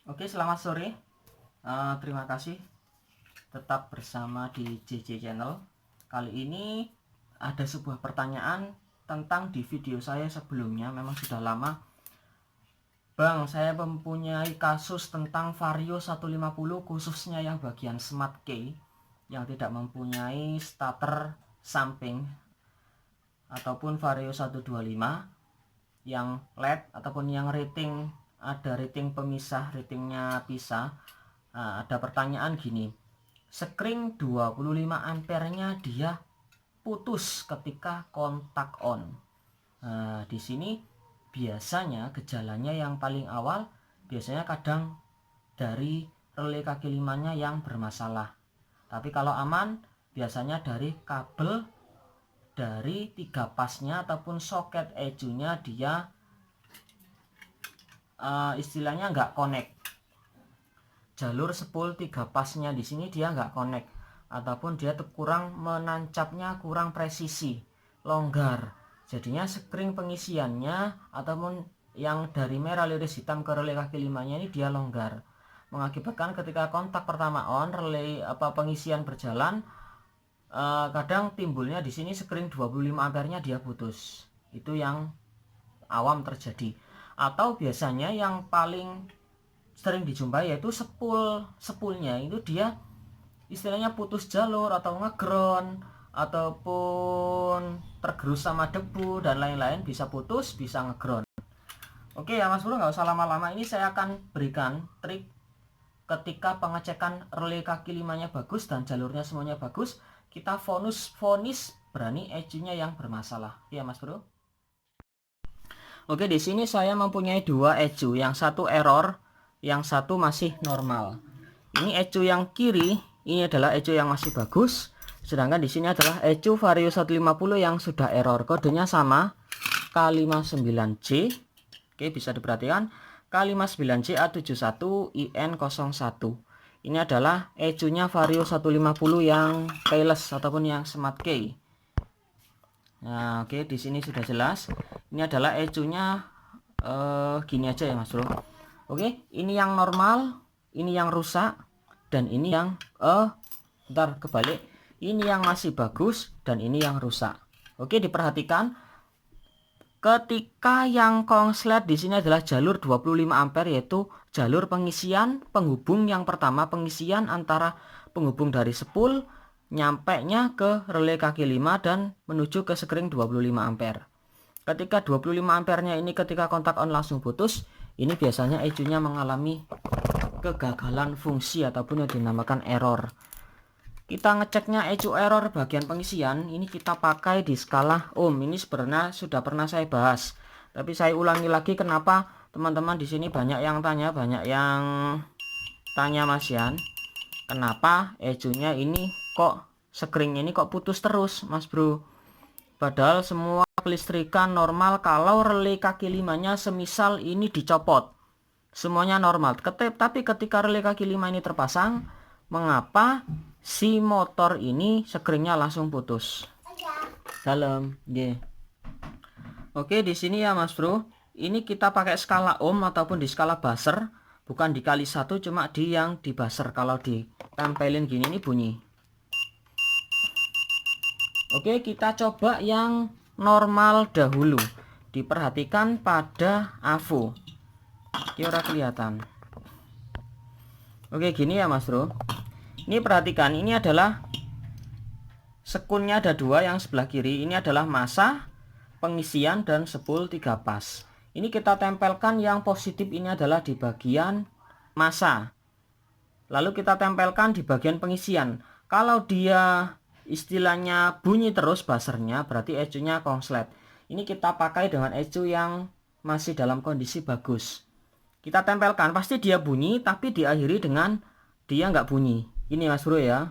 Oke, selamat sore. Terima kasih tetap bersama di JJ Channel. Kali ini ada sebuah pertanyaan tentang di video saya sebelumnya, memang sudah lama. Bang, saya mempunyai kasus tentang Vario 150 khususnya yang bagian Smart Key yang tidak mempunyai starter samping, ataupun Vario 125 yang LED ataupun yang rating, ada rating pemisah, ratingnya pisah. Nah, ada pertanyaan gini, sekring 25 ampernya dia putus ketika kontak on. Nah, di sini biasanya gejalanya yang paling awal biasanya kadang dari relay kaki limanya yang bermasalah. Tapi kalau aman biasanya dari kabel dari 3 pasnya ataupun soket ECU-nya dia istilahnya nggak connect. Jalur spool 3 pasnya di sini dia nggak connect, ataupun dia kurang menancapnya, kurang presisi, longgar. Jadinya sekring pengisiannya ataupun yang dari merah liris hitam ke relay kaki limanya ini dia longgar, mengakibatkan ketika kontak pertama on, relay pengisian berjalan, kadang timbulnya di sini sekring 25 ampernya dia putus. Itu yang awam terjadi. Atau biasanya yang paling sering dijumpai yaitu spoolnya itu dia istilahnya putus jalur atau ngeground ataupun tergerus sama debu dan lain-lain, bisa putus, bisa ngeground. Oke ya Mas Bro, nggak usah lama-lama, ini saya akan berikan trik ketika pengecekan relay kaki limanya bagus dan jalurnya semuanya bagus, kita vonis berani ECU-nya yang bermasalah ya Mas Bro. Oke, di sini saya mempunyai 2 ECU, yang satu error, yang satu masih normal. Ini ECU yang kiri, ini adalah ECU yang masih bagus, sedangkan di sini adalah ECU Vario 150 yang sudah error. Kodenya sama, K59C. Oke, bisa diperhatikan, K59C A71IN01. Ini adalah ECU-nya Vario 150 yang keyless ataupun yang Smart Key. Nah, oke, di sini sudah jelas. Ini adalah ECU-nya gini aja ya Mas Bro. Oke, ini yang normal, ini yang rusak, dan ini yang bentar kebalik. Ini yang masih bagus dan ini yang rusak. Oke, diperhatikan. Ketika yang konslet di sini adalah jalur 25 ampere, yaitu jalur pengisian penghubung yang pertama, pengisian antara penghubung dari spool nyampe nya ke relay kaki 5 dan menuju ke sekring 25 ampere. Ketika 25 ampernya ini ketika kontak on langsung putus, ini biasanya ECU-nya mengalami kegagalan fungsi ataupun yang dinamakan error. Kita ngeceknya ECU error bagian pengisian, ini kita pakai di skala ohm. Ini sebenarnya sudah pernah saya bahas, tapi saya ulangi lagi. Kenapa teman-teman di sini banyak yang tanya Mas Yan, kenapa ECU-nya ini kok sekring ini kok putus terus Mas Bro? Padahal semua kelistrikan normal. Kalau relay kaki limanya semisal ini dicopot, semuanya normal. Tapi ketika relay kaki 5 ini terpasang, mengapa si motor ini sekringnya langsung putus? Dalam, yeah. Oke, di sini ya Mas Bro, ini kita pakai skala ohm ataupun di skala buzzer, bukan dikali 1, cuma di yang di buzzer. Kalau ditempelin gini ini bunyi. Oke, kita coba yang normal dahulu. Diperhatikan pada AVO. Kira kelihatan. Oke, gini ya Mas Bro. Ini perhatikan, ini adalah sekunnya ada 2, yang sebelah kiri ini adalah massa, pengisian, dan spool 3 pas. Ini kita tempelkan yang positif ini adalah di bagian massa. Lalu kita tempelkan di bagian pengisian. Kalau dia istilahnya bunyi terus buzzernya, berarti ECU-nya konslet. Ini kita pakai dengan ECU yang masih dalam kondisi bagus. Kita tempelkan, pasti dia bunyi, tapi diakhiri dengan dia nggak bunyi. Ini Mas Bro ya.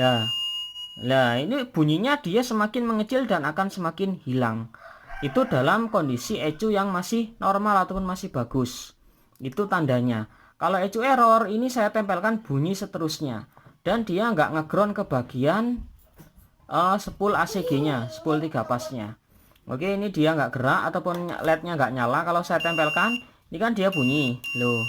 Nah, ini bunyinya dia semakin mengecil dan akan semakin hilang. Itu dalam kondisi ECU yang masih normal ataupun masih bagus. Itu tandanya. Kalau ECU error, ini saya tempelkan bunyi seterusnya. Dan dia nggak ngeground ke bagian spool ACG-nya, spool 3 pasnya. Oke, ini dia nggak gerak ataupun LED-nya nggak nyala. Kalau saya tempelkan, ini kan dia bunyi loh.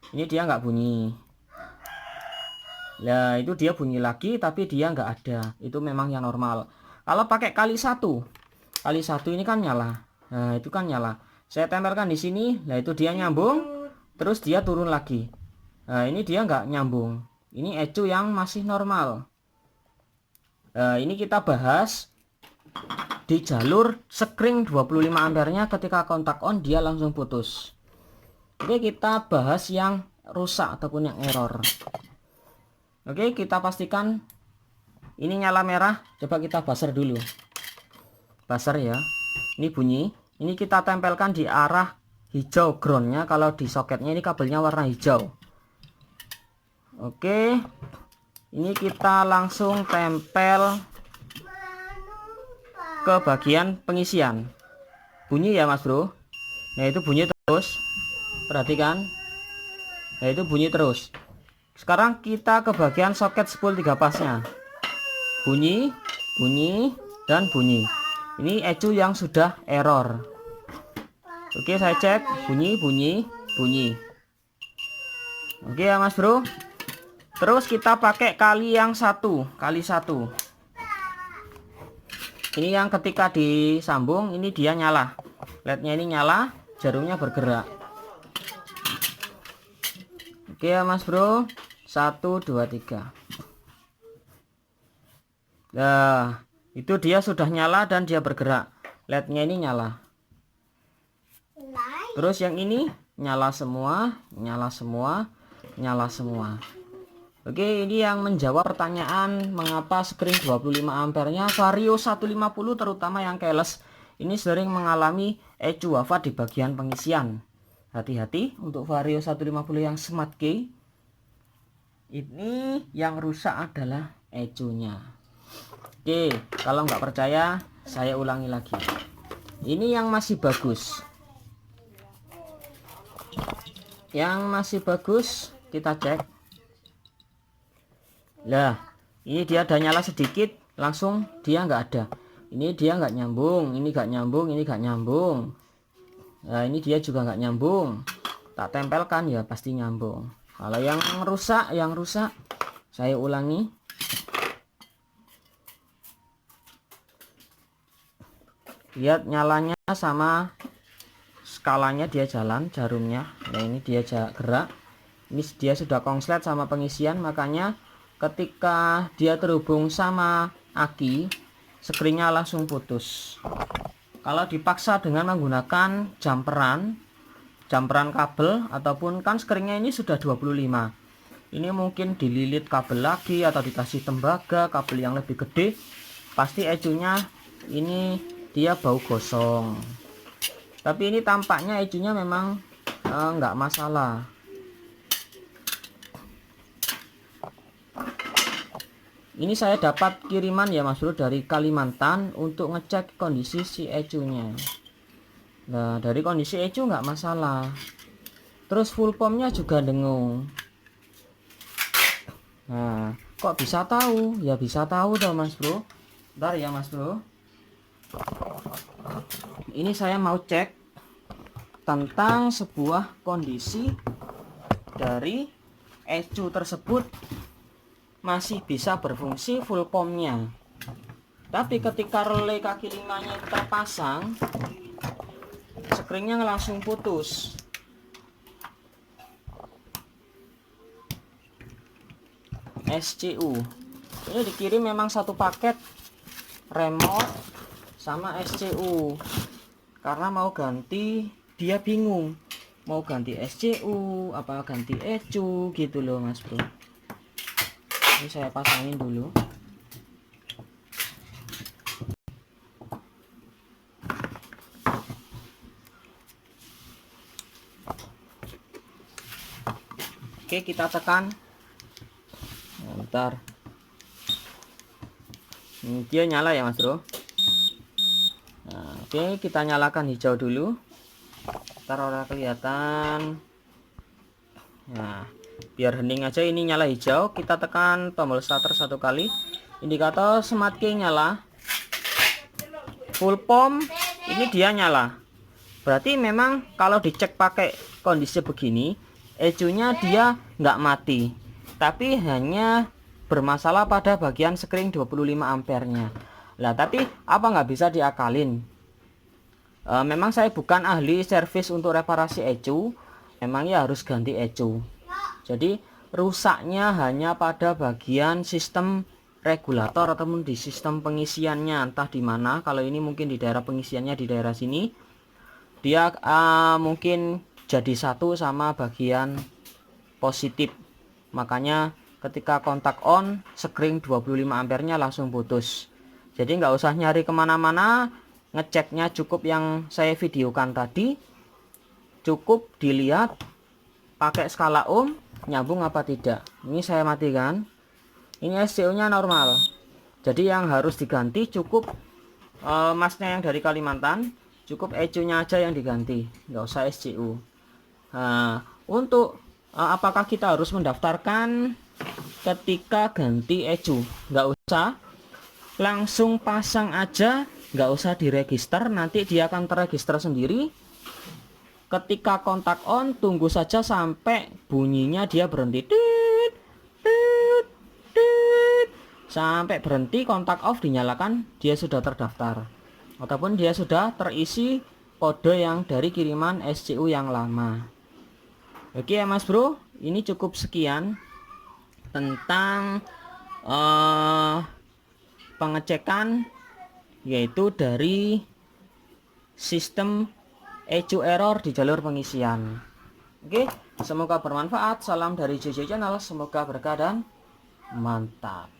Ini dia nggak bunyi. Nah itu dia bunyi lagi tapi dia nggak ada. Itu memang yang normal. Kalau pakai kali satu ini kan nyala. Nah itu kan nyala. Saya tempelkan di sini. Nah itu dia nyambung. Terus dia turun lagi. Nah ini dia nggak nyambung. Ini ECU yang masih normal. Nah ini kita bahas di jalur sekring 25 ampernya. Ketika kontak on dia langsung putus. Oke, kita bahas yang rusak ataupun yang error. Oke, kita pastikan ini nyala merah. Coba kita buzzer dulu. Buzzer ya. Ini bunyi. Ini kita tempelkan di arah hijau groundnya. Kalau di soketnya ini kabelnya warna hijau. Oke, ini kita langsung tempel ke bagian pengisian. Bunyi ya Mas Bro. Nah itu bunyi terus. Perhatikan. Nah itu bunyi terus. Sekarang kita ke bagian soket spool 3 pasnya. Bunyi, bunyi, dan bunyi. Ini ECU yang sudah error. Oke, saya cek. Bunyi, bunyi, bunyi. Oke ya Mas Bro. Terus kita pakai kali yang kali 1. Ini yang ketika disambung ini dia nyala. LED-nya ini nyala, jarumnya bergerak. Oke ya Mas Bro. 1 2 3. Nah itu dia sudah nyala dan dia bergerak. LED-nya ini nyala. Terus yang ini nyala semua, nyala semua, nyala semua. Oke, ini yang menjawab pertanyaan mengapa sekring 25 ampernya Vario 150 terutama yang keles ini sering mengalami ECU wafat di bagian pengisian. Hati-hati untuk Vario 150 yang Smart Key. Ini yang rusak adalah ECU-nya. Oke, kalau nggak percaya saya ulangi lagi. Ini yang masih bagus. Yang masih bagus kita cek. Nah, ini dia ada nyala sedikit, langsung dia nggak ada. Ini dia nggak nyambung, ini nggak nyambung, ini nggak nyambung. Nah, ini dia juga nggak nyambung. Tak tempelkan ya pasti nyambung. Kalau yang rusak, saya ulangi. Lihat nyalanya sama skalanya dia jalan, jarumnya. Nah, ini dia gerak. Ini dia sudah konslet sama pengisian, makanya ketika dia terhubung sama aki, skringnya langsung putus. Kalau dipaksa dengan menggunakan jumperan kabel ataupun kan skringnya ini sudah 25. Ini mungkin dililit kabel lagi atau dikasih tembaga kabel yang lebih gede, pasti ECU-nya ini dia bau gosong. Tapi ini tampaknya ECU-nya memang nggak masalah. Ini saya dapat kiriman ya Mas Bro dari Kalimantan untuk ngecek kondisi si ECU-nya. Nah dari kondisi ECU nggak masalah. Terus full pumpnya juga dengung. Nah kok bisa tahu? Ya bisa tahu dong Mas Bro. Bentar ya Mas Bro. Ini saya mau cek tentang sebuah kondisi dari ECU tersebut masih bisa berfungsi full pumpnya. Tapi ketika relay kaki 5-nya terpasang, skringnya langsung putus. SCU ini dikirim memang satu paket remote sama SCU. Karena mau ganti dia bingung mau ganti SCU apa ganti ECU gitu loh Mas Bro. Ini saya pasangin dulu. Oke, kita tekan. Bentar. Dia nyala ya Mas Bro. Nah, oke, kita nyalakan hijau dulu. Ntar orang kelihatan. Nah, biar hening aja ini nyala hijau. Kita tekan tombol starter 1 kali. Indikator Smart Key nyala. Full pump ini dia nyala. Berarti memang kalau dicek pakai kondisi begini ECU-nya dia nggak mati, tapi hanya bermasalah pada bagian sekring 25 ampernya. Lah tapi apa nggak bisa diakalin? Memang saya bukan ahli servis untuk reparasi ECU, memangnya harus ganti ECU. Jadi rusaknya hanya pada bagian sistem regulator ataupun di sistem pengisiannya, entah di mana. Kalau ini mungkin di daerah pengisiannya di daerah sini, dia mungkin jadi satu sama bagian positif. Makanya ketika kontak on, sekring 25 ampernya langsung putus. Jadi nggak usah nyari kemana-mana, ngeceknya cukup yang saya videokan tadi. Cukup dilihat pakai skala ohm nyambung apa tidak. Ini saya matikan. Ini SCU nya normal, jadi yang harus diganti cukup masnya yang dari Kalimantan, cukup ECU nya aja yang diganti, nggak usah SCU. Nah, untuk apakah kita harus mendaftarkan ketika ganti ECU? Nggak usah, langsung pasang aja, nggak usah diregister, nanti dia akan terregister sendiri. Ketika kontak on, tunggu saja sampai bunyinya dia berhenti. Tut, tut, tut. Sampai berhenti, kontak off dinyalakan, dia sudah terdaftar. Ataupun dia sudah terisi kode yang dari kiriman SCU yang lama. Oke ya Mas Bro, ini cukup sekian tentang pengecekan yaitu dari sistem ECU error di jalur pengisian. Oke, semoga bermanfaat. Salam dari JJ Channel, semoga berkah dan mantap.